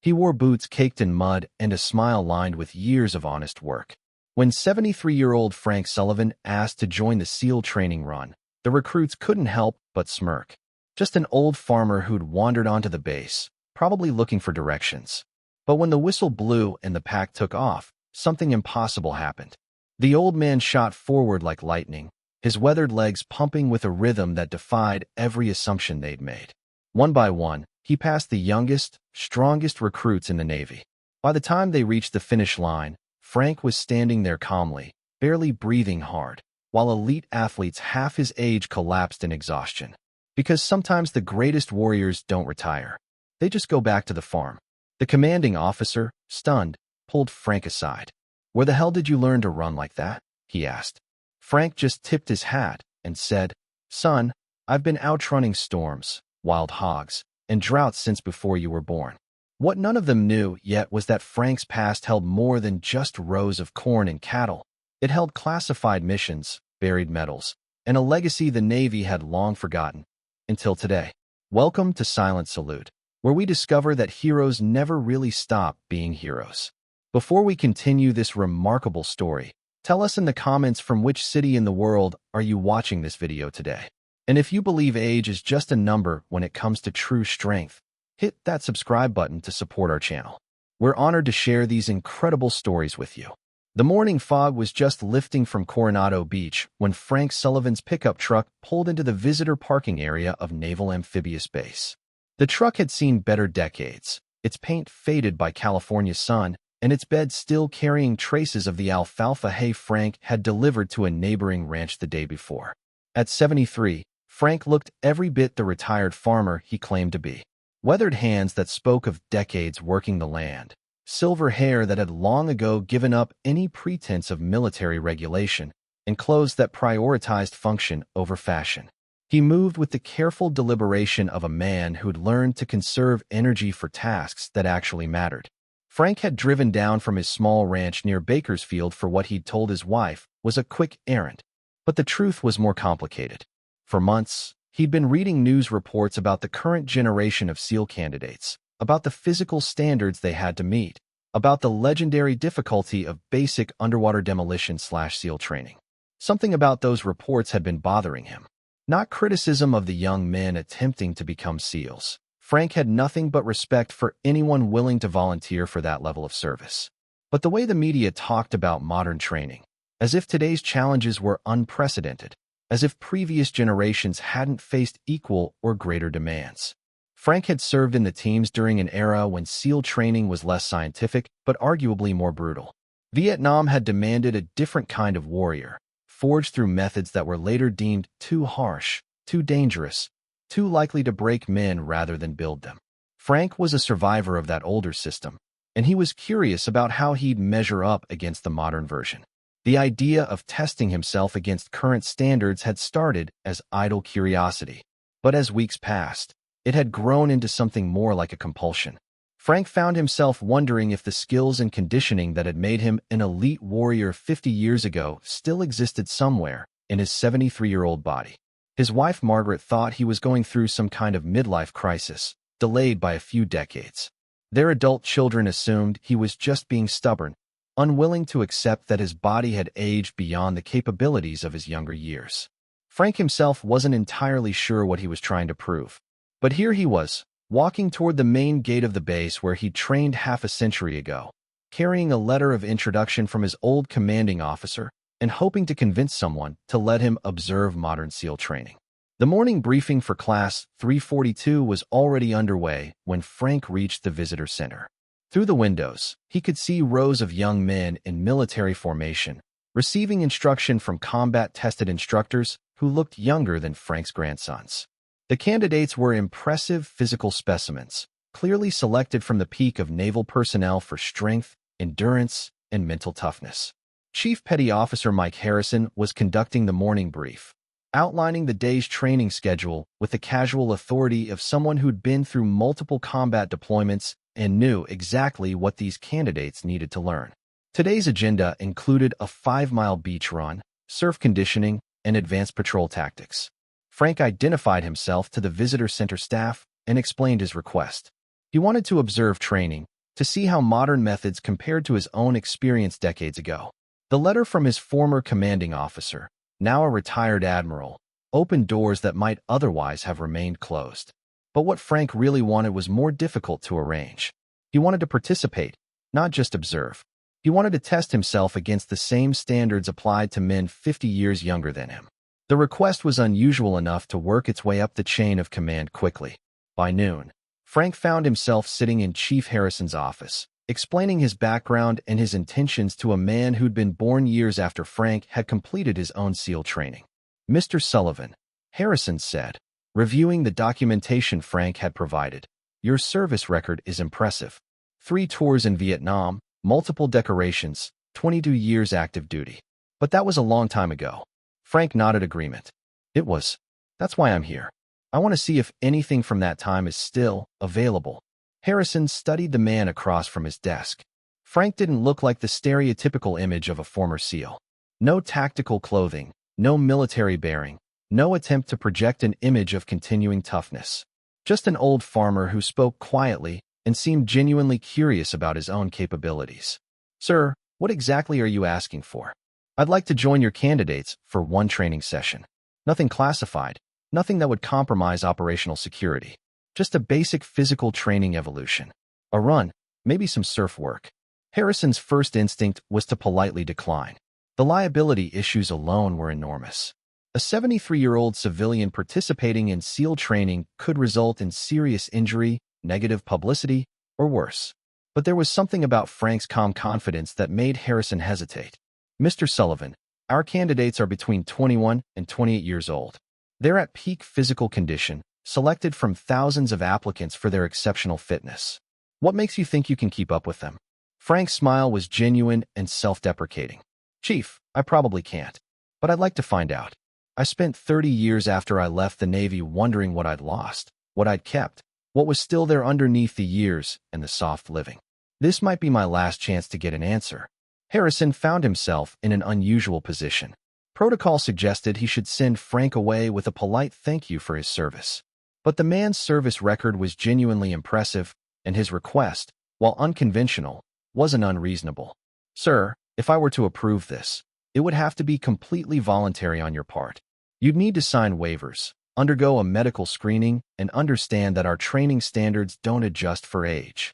He wore boots caked in mud and a smile lined with years of honest work. When 73-year-old Frank Sullivan asked to join the SEAL training run, the recruits couldn't help but smirk. Just an old farmer who'd wandered onto the base, probably looking for directions. But when the whistle blew and the pack took off, something impossible happened. The old man shot forward like lightning, his weathered legs pumping with a rhythm that defied every assumption they'd made. One by one, he passed the youngest, strongest recruits in the Navy. By the time they reached the finish line, Frank was standing there calmly, barely breathing hard, while elite athletes half his age collapsed in exhaustion. Because sometimes the greatest warriors don't retire. They just go back to the farm. The commanding officer, stunned, pulled Frank aside. "Where the hell did you learn to run like that?" he asked. Frank just tipped his hat and said, "Son, I've been outrunning storms, wild hogs, and droughts since before you were born." What none of them knew yet was that Frank's past held more than just rows of corn and cattle. It held classified missions, buried medals, and a legacy the Navy had long forgotten. Until today. Welcome to Silent Salute, where we discover that heroes never really stop being heroes. Before we continue this remarkable story, tell us in the comments from which city in the world are you watching this video today. And if you believe age is just a number when it comes to true strength, hit that subscribe button to support our channel. We're honored to share these incredible stories with you. The morning fog was just lifting from Coronado Beach when Frank Sullivan's pickup truck pulled into the visitor parking area of Naval Amphibious Base. The truck had seen better decades, its paint faded by California sun, and its bed still carrying traces of the alfalfa hay Frank had delivered to a neighboring ranch the day before. At 73, Frank looked every bit the retired farmer he claimed to be. Weathered hands that spoke of decades working the land, silver hair that had long ago given up any pretense of military regulation, and clothes that prioritized function over fashion. He moved with the careful deliberation of a man who'd learned to conserve energy for tasks that actually mattered. Frank had driven down from his small ranch near Bakersfield for what he'd told his wife was a quick errand. But the truth was more complicated. For months, he'd been reading news reports about the current generation of SEAL candidates, about the physical standards they had to meet, about the legendary difficulty of basic underwater demolition/SEAL training. Something about those reports had been bothering him. Not criticism of the young men attempting to become SEALs. Frank had nothing but respect for anyone willing to volunteer for that level of service. But the way the media talked about modern training, as if today's challenges were unprecedented, as if previous generations hadn't faced equal or greater demands. Frank had served in the teams during an era when SEAL training was less scientific, but arguably more brutal. Vietnam had demanded a different kind of warrior, forged through methods that were later deemed too harsh, too dangerous, too likely to break men rather than build them. Frank was a survivor of that older system, and he was curious about how he'd measure up against the modern version. The idea of testing himself against current standards had started as idle curiosity, but as weeks passed, it had grown into something more like a compulsion. Frank found himself wondering if the skills and conditioning that had made him an elite warrior 50 years ago still existed somewhere in his 73-year-old body. His wife Margaret thought he was going through some kind of midlife crisis, delayed by a few decades. Their adult children assumed he was just being stubborn, unwilling to accept that his body had aged beyond the capabilities of his younger years. Frank himself wasn't entirely sure what he was trying to prove. But here he was, walking toward the main gate of the base where he'd trained half a century ago, carrying a letter of introduction from his old commanding officer, and hoping to convince someone to let him observe modern SEAL training. The morning briefing for Class 342 was already underway when Frank reached the visitor center. Through the windows, he could see rows of young men in military formation, receiving instruction from combat-tested instructors who looked younger than Frank's grandsons. The candidates were impressive physical specimens, clearly selected from the peak of naval personnel for strength, endurance, and mental toughness. Chief Petty Officer Mike Harrison was conducting the morning brief, outlining the day's training schedule with the casual authority of someone who'd been through multiple combat deployments and knew exactly what these candidates needed to learn. Today's agenda included a 5-mile beach run, surf conditioning, and advanced patrol tactics. Frank identified himself to the visitor center staff and explained his request. He wanted to observe training, to see how modern methods compared to his own experience decades ago. The letter from his former commanding officer, now a retired admiral, opened doors that might otherwise have remained closed. But what Frank really wanted was more difficult to arrange. He wanted to participate, not just observe. He wanted to test himself against the same standards applied to men 50 years younger than him. The request was unusual enough to work its way up the chain of command quickly. By noon, Frank found himself sitting in Chief Harrison's office, explaining his background and his intentions to a man who'd been born years after Frank had completed his own SEAL training. "Mr. Sullivan," Harrison said, reviewing the documentation Frank had provided, "your service record is impressive. 3 tours in Vietnam, multiple decorations, 22 years active duty. But that was a long time ago." Frank nodded agreement. "It was. That's why I'm here. I want to see if anything from that time is still available." Harrison studied the man across from his desk. Frank didn't look like the stereotypical image of a former SEAL. No tactical clothing, no military bearing, no attempt to project an image of continuing toughness. Just an old farmer who spoke quietly and seemed genuinely curious about his own capabilities. "Sir, what exactly are you asking for?" "I'd like to join your candidates for one training session. Nothing classified, nothing that would compromise operational security. Just a basic physical training evolution. A run, maybe some surf work." Harrison's first instinct was to politely decline. The liability issues alone were enormous. A 73-year-old civilian participating in SEAL training could result in serious injury, negative publicity, or worse. But there was something about Frank's calm confidence that made Harrison hesitate. "Mr. Sullivan, our candidates are between 21 and 28 years old. They're at peak physical condition, selected from thousands of applicants for their exceptional fitness. What makes you think you can keep up with them?" Frank's smile was genuine and self-deprecating. "Chief, I probably can't. But I'd like to find out. I spent 30 years after I left the Navy wondering what I'd lost, what I'd kept, what was still there underneath the years and the soft living. This might be my last chance to get an answer." Harrison found himself in an unusual position. Protocol suggested he should send Frank away with a polite thank you for his service. But the man's service record was genuinely impressive, and his request, while unconventional, wasn't unreasonable. "Sir, if I were to approve this, it would have to be completely voluntary on your part. You'd need to sign waivers, undergo a medical screening, and understand that our training standards don't adjust for age."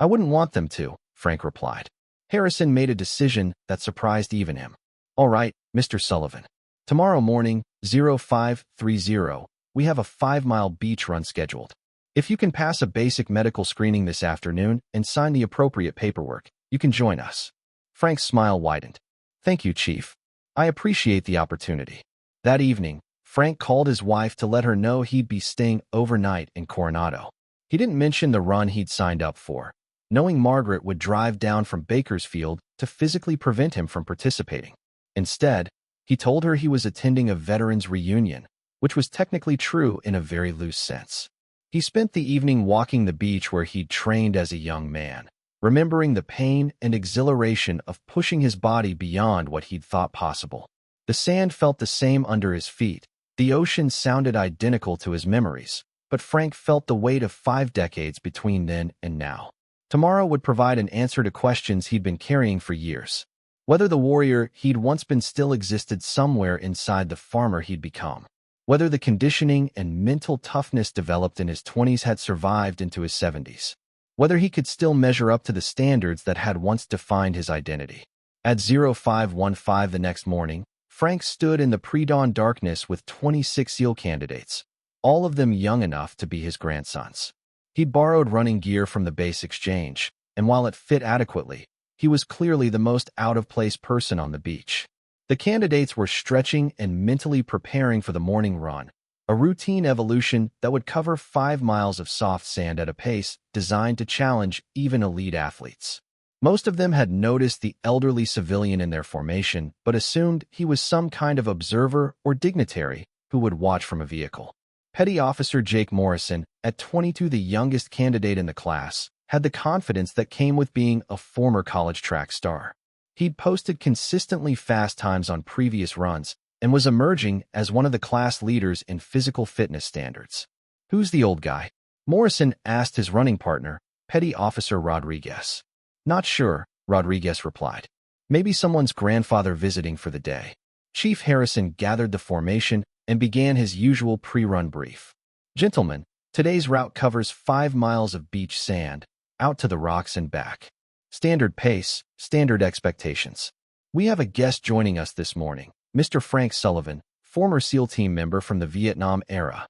"I wouldn't want them to," Frank replied. Harrison made a decision that surprised even him. "All right, Mr. Sullivan. Tomorrow morning, 0530, we have a 5-mile beach run scheduled. If you can pass a basic medical screening this afternoon and sign the appropriate paperwork, you can join us." Frank's smile widened. "Thank you, Chief. I appreciate the opportunity." That evening, Frank called his wife to let her know he'd be staying overnight in Coronado. He didn't mention the run he'd signed up for, knowing Margaret would drive down from Bakersfield to physically prevent him from participating. Instead, he told her he was attending a veterans reunion, which was technically true in a very loose sense. He spent the evening walking the beach where he'd trained as a young man, remembering the pain and exhilaration of pushing his body beyond what he'd thought possible. The sand felt the same under his feet. The ocean sounded identical to his memories, but Frank felt the weight of 5 decades between then and now. Tomorrow would provide an answer to questions he'd been carrying for years. Whether the warrior he'd once been still existed somewhere inside the farmer he'd become. Whether the conditioning and mental toughness developed in his 20s had survived into his 70s. Whether he could still measure up to the standards that had once defined his identity. At 0515 the next morning, Frank stood in the pre-dawn darkness with 26 SEAL candidates, all of them young enough to be his grandsons. He'd borrowed running gear from the base exchange, and while it fit adequately, he was clearly the most out-of-place person on the beach. The candidates were stretching and mentally preparing for the morning run, a routine evolution that would cover 5 miles of soft sand at a pace designed to challenge even elite athletes. Most of them had noticed the elderly civilian in their formation, but assumed he was some kind of observer or dignitary who would watch from a vehicle. Petty Officer Jake Morrison, at 22 the youngest candidate in the class, had the confidence that came with being a former college track star. He'd posted consistently fast times on previous runs and was emerging as one of the class leaders in physical fitness standards. "Who's the old guy?" Morrison asked his running partner, Petty Officer Rodriguez. Not sure, Rodriguez replied. Maybe someone's grandfather visiting for the day. Chief Harrison gathered the formation and began his usual pre-run brief. Gentlemen, today's route covers 5 miles of beach sand, out to the rocks and back. Standard pace, standard expectations. We have a guest joining us this morning, Mr. Frank Sullivan, former SEAL team member from the Vietnam era.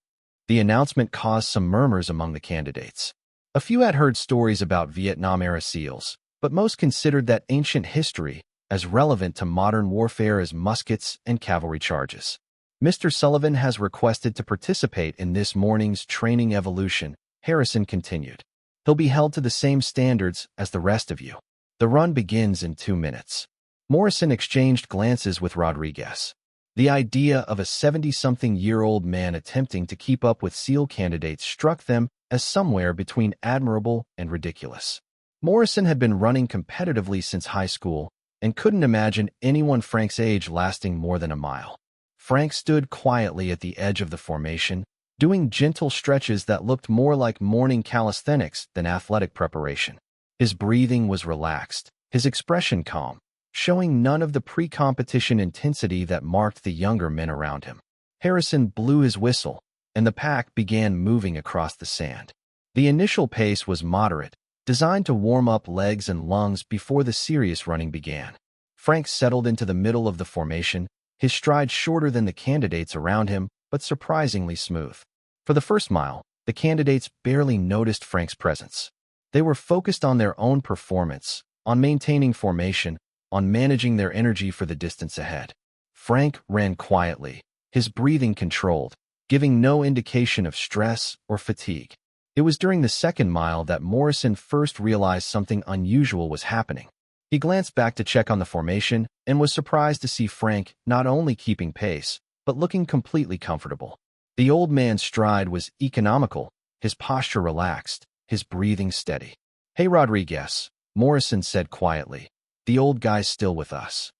The announcement caused some murmurs among the candidates. A few had heard stories about Vietnam-era SEALs, but most considered that ancient history as relevant to modern warfare as muskets and cavalry charges. Mr. Sullivan has requested to participate in this morning's training evolution, Harrison continued. He'll be held to the same standards as the rest of you. The run begins in 2 minutes. Morrison exchanged glances with Rodriguez. The idea of a 70-something-year-old man attempting to keep up with SEAL candidates struck them as somewhere between admirable and ridiculous. Morrison had been running competitively since high school and couldn't imagine anyone Frank's age lasting more than a mile. Frank stood quietly at the edge of the formation, doing gentle stretches that looked more like morning calisthenics than athletic preparation. His breathing was relaxed, his expression calm, showing none of the pre-competition intensity that marked the younger men around him. Harrison blew his whistle, and the pack began moving across the sand. The initial pace was moderate, designed to warm up legs and lungs before the serious running began. Frank settled into the middle of the formation, his stride shorter than the candidates around him, but surprisingly smooth. For the first mile, the candidates barely noticed Frank's presence. They were focused on their own performance, on maintaining formation, on managing their energy for the distance ahead. Frank ran quietly, his breathing controlled, giving no indication of stress or fatigue. It was during the second mile that Morrison first realized something unusual was happening. He glanced back to check on the formation and was surprised to see Frank not only keeping pace, but looking completely comfortable. The old man's stride was economical, his posture relaxed, his breathing steady. Hey Rodriguez, Morrison said quietly. The old guy's still with us.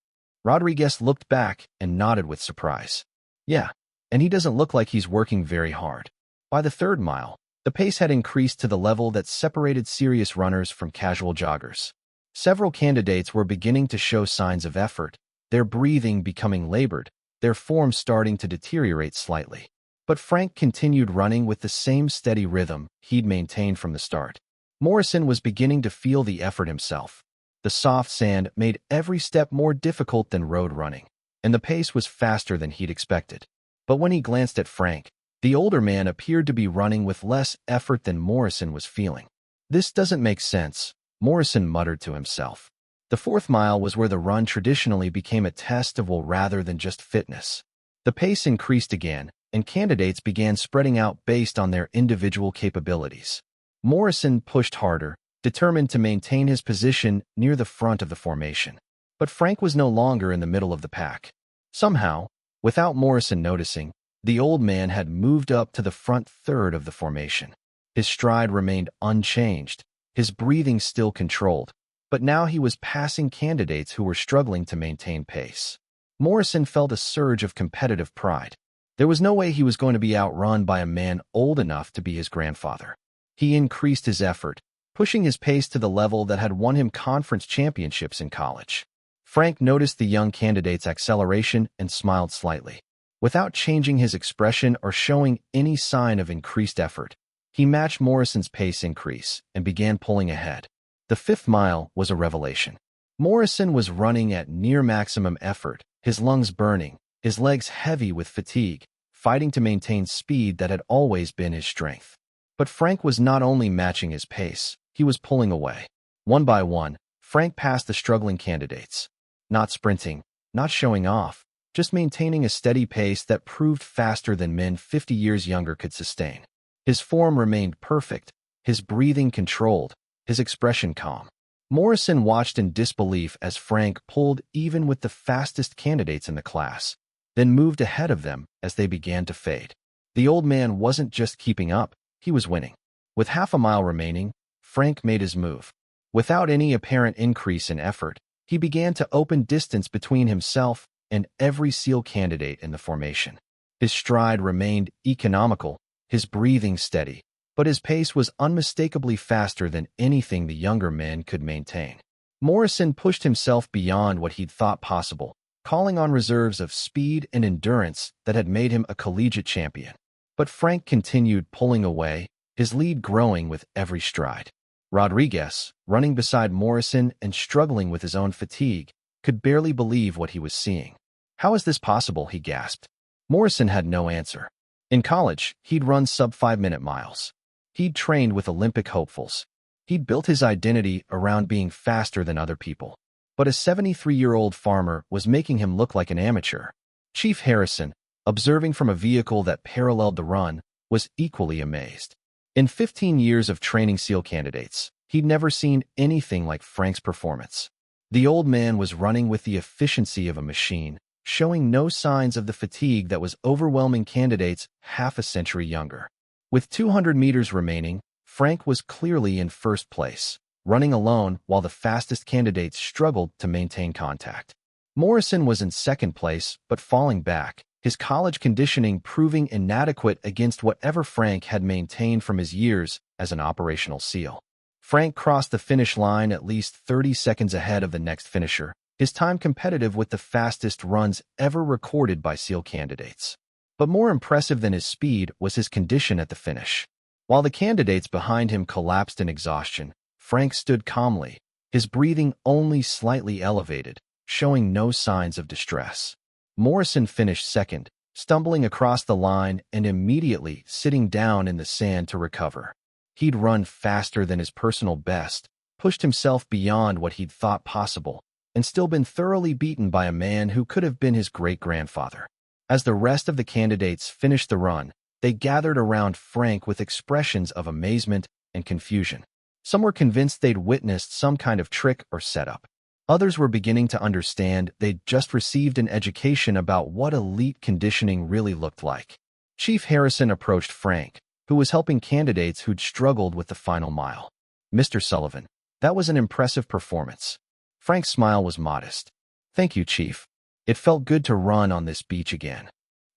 Rodriguez looked back and nodded with surprise. Yeah, and he doesn't look like he's working very hard. By the third mile, the pace had increased to the level that separated serious runners from casual joggers. Several candidates were beginning to show signs of effort, their breathing becoming labored, their form starting to deteriorate slightly. But Frank continued running with the same steady rhythm he'd maintained from the start. Morrison was beginning to feel the effort himself. The soft sand made every step more difficult than road running, and the pace was faster than he'd expected. But when he glanced at Frank, the older man appeared to be running with less effort than Morrison was feeling. This doesn't make sense, Morrison muttered to himself. The fourth mile was where the run traditionally became a test of will rather than just fitness. The pace increased again, and candidates began spreading out based on their individual capabilities. Morrison pushed harder, determined to maintain his position near the front of the formation. But Frank was no longer in the middle of the pack. Somehow, without Morrison noticing, the old man had moved up to the front third of the formation. His stride remained unchanged, his breathing still controlled, but now he was passing candidates who were struggling to maintain pace. Morrison felt a surge of competitive pride. There was no way he was going to be outrun by a man old enough to be his grandfather. He increased his effort, pushing his pace to the level that had won him conference championships in college. Frank noticed the young candidate's acceleration and smiled slightly. Without changing his expression or showing any sign of increased effort, he matched Morrison's pace increase and began pulling ahead. The fifth mile was a revelation. Morrison was running at near maximum effort, his lungs burning, his legs heavy with fatigue, fighting to maintain speed that had always been his strength. But Frank was not only matching his pace, he was pulling away. One by one, Frank passed the struggling candidates. Not sprinting, not showing off, just maintaining a steady pace that proved faster than men 50 years younger could sustain. His form remained perfect, his breathing controlled, his expression calm. Morrison watched in disbelief as Frank pulled even with the fastest candidates in the class, then moved ahead of them as they began to fade. The old man wasn't just keeping up, he was winning. With half a mile remaining, Frank made his move. Without any apparent increase in effort, he began to open distance between himself and every SEAL candidate in the formation. His stride remained economical, his breathing steady, but his pace was unmistakably faster than anything the younger men could maintain. Morrison pushed himself beyond what he'd thought possible, calling on reserves of speed and endurance that had made him a collegiate champion. But Frank continued pulling away, his lead growing with every stride. Rodriguez, running beside Morrison and struggling with his own fatigue, could barely believe what he was seeing. "How is this possible?" he gasped. Morrison had no answer. In college, he'd run sub-5-minute miles. He'd trained with Olympic hopefuls. He'd built his identity around being faster than other people. But a 73-year-old farmer was making him look like an amateur. Chief Harrison, observing from a vehicle that paralleled the run, was equally amazed. In 15 years of training SEAL candidates, he'd never seen anything like Frank's performance. The old man was running with the efficiency of a machine, showing no signs of the fatigue that was overwhelming candidates half a century younger. With 200 meters remaining, Frank was clearly in first place, running alone while the fastest candidates struggled to maintain contact. Morrison was in second place, but falling back, his college conditioning proving inadequate against whatever Frank had maintained from his years as an operational SEAL. Frank crossed the finish line at least 30 seconds ahead of the next finisher, his time competitive with the fastest runs ever recorded by SEAL candidates. But more impressive than his speed was his condition at the finish. While the candidates behind him collapsed in exhaustion, Frank stood calmly, his breathing only slightly elevated, showing no signs of distress. Morrison finished second, stumbling across the line and immediately sitting down in the sand to recover. He'd run faster than his personal best, pushed himself beyond what he'd thought possible, and still been thoroughly beaten by a man who could have been his great-grandfather. As the rest of the candidates finished the run, they gathered around Frank with expressions of amazement and confusion. Some were convinced they'd witnessed some kind of trick or setup. Others were beginning to understand they'd just received an education about what elite conditioning really looked like. Chief Harrison approached Frank, who was helping candidates who'd struggled with the final mile. "Mr. Sullivan, that was an impressive performance." Frank's smile was modest. "Thank you, Chief. It felt good to run on this beach again."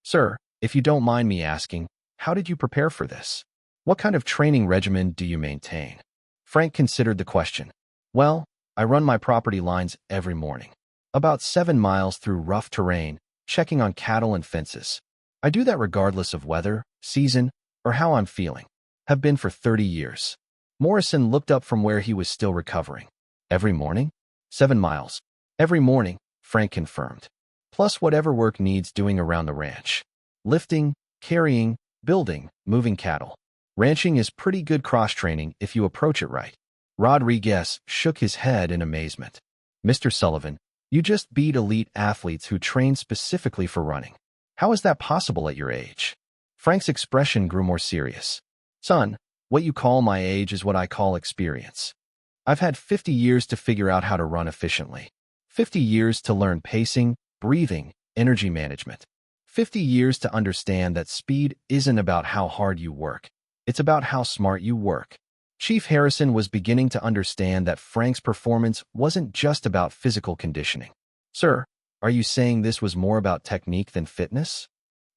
"Sir, if you don't mind me asking, how did you prepare for this? What kind of training regimen do you maintain?" Frank considered the question. "Well, I run my property lines every morning. About 7 miles through rough terrain, checking on cattle and fences. I do that regardless of weather, season, or how I'm feeling. Have been for 30 years. Morrison looked up from where he was still recovering. "Every morning?" 7 miles. "Every morning," Frank confirmed. "Plus whatever work needs doing around the ranch. Lifting, carrying, building, moving cattle. Ranching is pretty good cross-training if you approach it right." Rodriguez shook his head in amazement. "Mr. Sullivan, you just beat elite athletes who train specifically for running. How is that possible at your age?" Frank's expression grew more serious. "Son, what you call my age is what I call experience. I've had 50 years to figure out how to run efficiently. 50 years to learn pacing, breathing, energy management. 50 years to understand that speed isn't about how hard you work. It's about how smart you work." Chief Harrison was beginning to understand that Frank's performance wasn't just about physical conditioning. "Sir, are you saying this was more about technique than fitness?"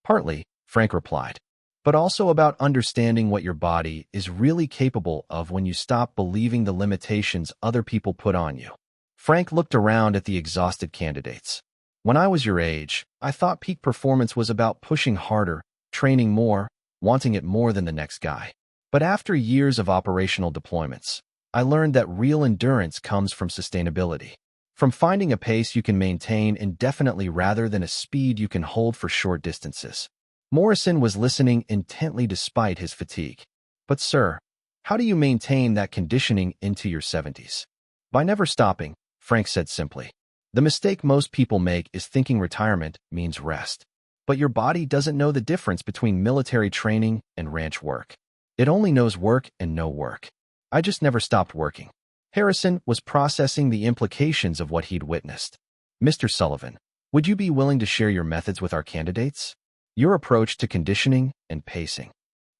"Partly," Frank replied, "but also about understanding what your body is really capable of when you stop believing the limitations other people put on you." Frank looked around at the exhausted candidates. "When I was your age, I thought peak performance was about pushing harder, training more, wanting it more than the next guy. But after years of operational deployments, I learned that real endurance comes from sustainability. From finding a pace you can maintain indefinitely rather than a speed you can hold for short distances." Morrison was listening intently despite his fatigue. "But sir, how do you maintain that conditioning into your 70s? "By never stopping," Frank said simply. "The mistake most people make is thinking retirement means rest. But your body doesn't know the difference between military training and ranch work. It only knows work and no work. I just never stopped working." Harrison was processing the implications of what he'd witnessed. "Mr. Sullivan, would you be willing to share your methods with our candidates? Your approach to conditioning and pacing?"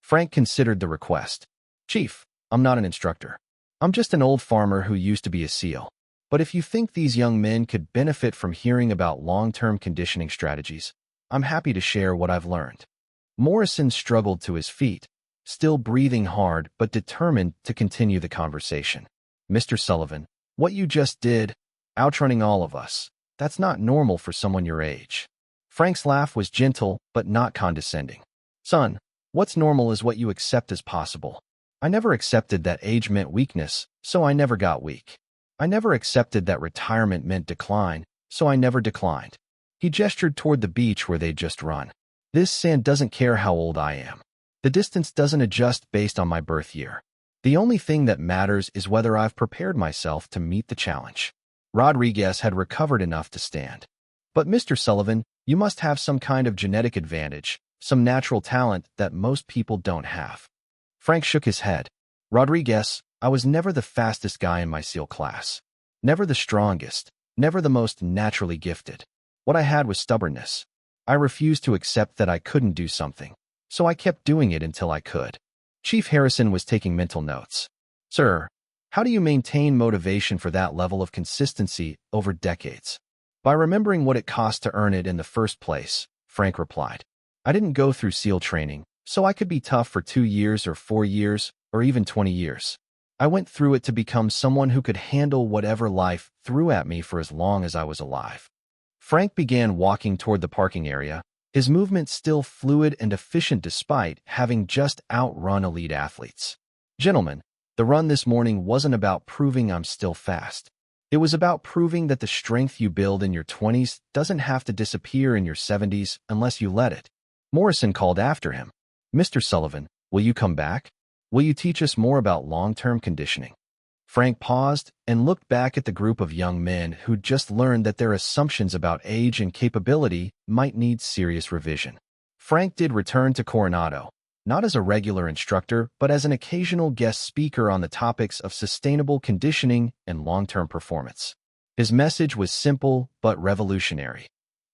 Frank considered the request. "Chief, I'm not an instructor. I'm just an old farmer who used to be a SEAL. But if you think these young men could benefit from hearing about long-term conditioning strategies, I'm happy to share what I've learned." Morrison struggled to his feet, still breathing hard but determined to continue the conversation. "Mr. Sullivan, what you just did, outrunning all of us, that's not normal for someone your age." Frank's laugh was gentle but not condescending. "Son, what's normal is what you accept as possible. I never accepted that age meant weakness, so I never got weak. I never accepted that retirement meant decline, so I never declined." He gestured toward the beach where they'd just run. "This sand doesn't care how old I am. The distance doesn't adjust based on my birth year. The only thing that matters is whether I've prepared myself to meet the challenge." Rodriguez had recovered enough to stand. "But Mr. Sullivan, you must have some kind of genetic advantage, some natural talent that most people don't have." Frank shook his head. "Rodriguez, I was never the fastest guy in my SEAL class. Never the strongest, never the most naturally gifted. What I had was stubbornness. I refused to accept that I couldn't do something, so I kept doing it until I could." Chief Harrison was taking mental notes. "Sir, how do you maintain motivation for that level of consistency over decades?" "By remembering what it cost to earn it in the first place," Frank replied. "I didn't go through SEAL training, so I could be tough for 2 years or 4 years or even 20 years. I went through it to become someone who could handle whatever life threw at me for as long as I was alive." Frank began walking toward the parking area, his movement still fluid and efficient despite having just outrun elite athletes. "Gentlemen, the run this morning wasn't about proving I'm still fast. It was about proving that the strength you build in your 20s doesn't have to disappear in your 70s unless you let it." Morrison called after him. "Mr. Sullivan, will you come back? Will you teach us more about long-term conditioning?" Frank paused and looked back at the group of young men who'd just learned that their assumptions about age and capability might need serious revision. Frank did return to Coronado, not as a regular instructor, but as an occasional guest speaker on the topics of sustainable conditioning and long-term performance. His message was simple but revolutionary.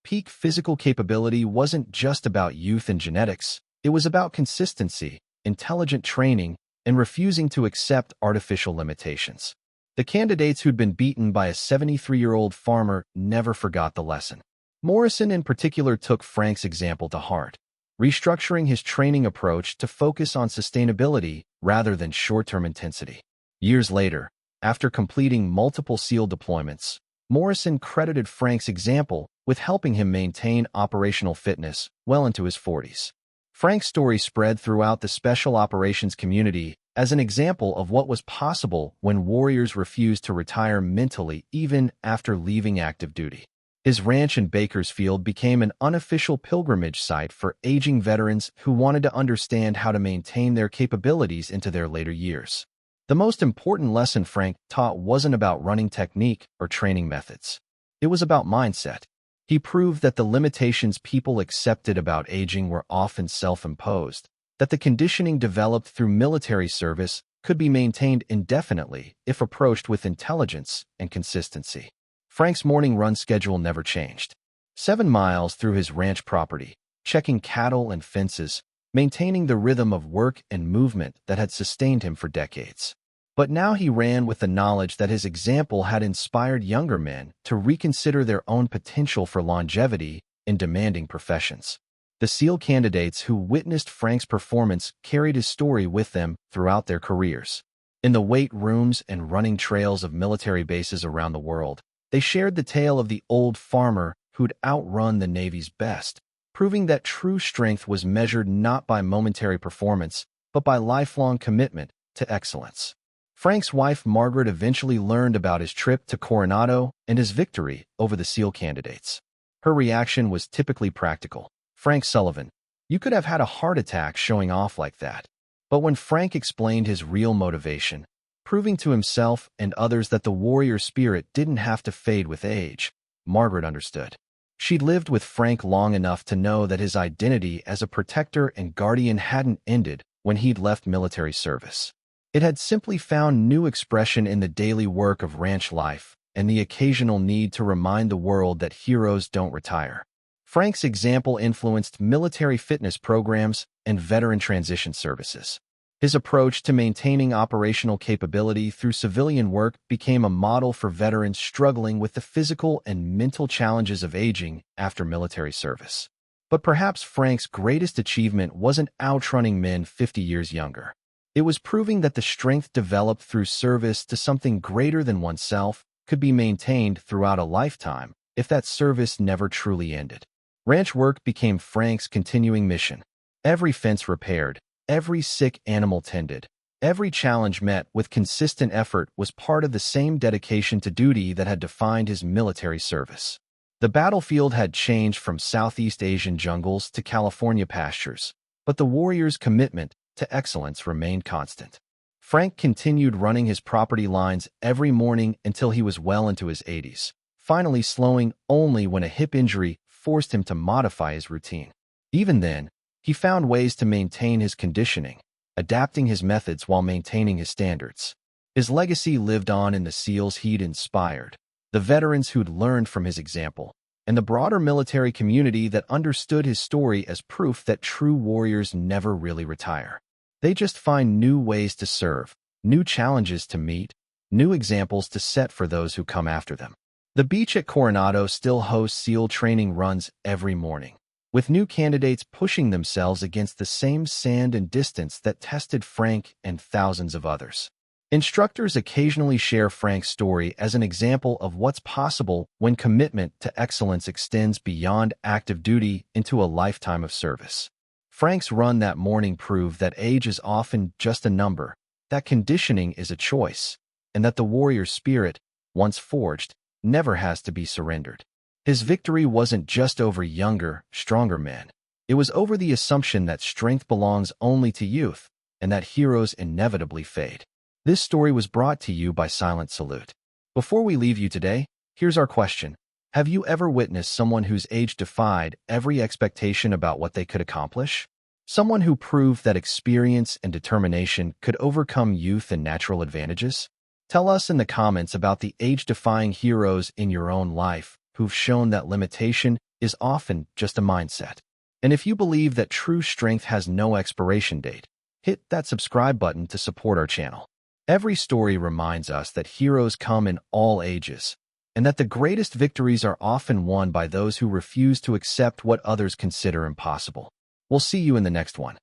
Peak physical capability wasn't just about youth and genetics. It was about consistency, intelligent training, and refusing to accept artificial limitations. The candidates who'd been beaten by a 73-year-old farmer never forgot the lesson. Morrison in particular took Frank's example to heart, restructuring his training approach to focus on sustainability rather than short-term intensity. Years later, after completing multiple SEAL deployments, Morrison credited Frank's example with helping him maintain operational fitness well into his 40s. Frank's story spread throughout the special operations community as an example of what was possible when warriors refused to retire mentally even after leaving active duty. His ranch in Bakersfield became an unofficial pilgrimage site for aging veterans who wanted to understand how to maintain their capabilities into their later years. The most important lesson Frank taught wasn't about running technique or training methods. It was about mindset. He proved that the limitations people accepted about aging were often self-imposed, that the conditioning developed through military service could be maintained indefinitely if approached with intelligence and consistency. Frank's morning run schedule never changed. 7 miles through his ranch property, checking cattle and fences, maintaining the rhythm of work and movement that had sustained him for decades. But now he ran with the knowledge that his example had inspired younger men to reconsider their own potential for longevity in demanding professions. The SEAL candidates who witnessed Frank's performance carried his story with them throughout their careers. In the weight rooms and running trails of military bases around the world, they shared the tale of the old farmer who'd outrun the Navy's best, proving that true strength was measured not by momentary performance, but by lifelong commitment to excellence. Frank's wife, Margaret, eventually learned about his trip to Coronado and his victory over the SEAL candidates. Her reaction was typically practical. "Frank Sullivan, you could have had a heart attack showing off like that." But when Frank explained his real motivation, proving to himself and others that the warrior spirit didn't have to fade with age, Margaret understood. She'd lived with Frank long enough to know that his identity as a protector and guardian hadn't ended when he'd left military service. It had simply found new expression in the daily work of ranch life and the occasional need to remind the world that heroes don't retire. Frank's example influenced military fitness programs and veteran transition services. His approach to maintaining operational capability through civilian work became a model for veterans struggling with the physical and mental challenges of aging after military service. But perhaps Frank's greatest achievement wasn't outrunning men 50 years younger. It was proving that the strength developed through service to something greater than oneself could be maintained throughout a lifetime if that service never truly ended. Ranch work became Frank's continuing mission. Every fence repaired, every sick animal tended, every challenge met with consistent effort was part of the same dedication to duty that had defined his military service. The battlefield had changed from Southeast Asian jungles to California pastures, but the warrior's commitment to excellence remained constant. Frank continued running his property lines every morning until he was well into his 80s, finally slowing only when a hip injury forced him to modify his routine. Even then, he found ways to maintain his conditioning, adapting his methods while maintaining his standards. His legacy lived on in the SEALs he'd inspired, the veterans who'd learned from his example, and the broader military community that understood his story as proof that true warriors never really retire. They just find new ways to serve, new challenges to meet, new examples to set for those who come after them. The beach at Coronado still hosts SEAL training runs every morning, with new candidates pushing themselves against the same sand and distance that tested Frank and thousands of others. Instructors occasionally share Frank's story as an example of what's possible when commitment to excellence extends beyond active duty into a lifetime of service. Frank's run that morning proved that age is often just a number, that conditioning is a choice, and that the warrior spirit, once forged, never has to be surrendered. His victory wasn't just over younger, stronger men. It was over the assumption that strength belongs only to youth, and that heroes inevitably fade. This story was brought to you by Silent Salute. Before we leave you today, here's our question. Have you ever witnessed someone whose age defied every expectation about what they could accomplish? Someone who proved that experience and determination could overcome youth and natural advantages? Tell us in the comments about the age-defying heroes in your own life who've shown that limitation is often just a mindset. And if you believe that true strength has no expiration date, hit that subscribe button to support our channel. Every story reminds us that heroes come in all ages, and that the greatest victories are often won by those who refuse to accept what others consider impossible. We'll see you in the next one.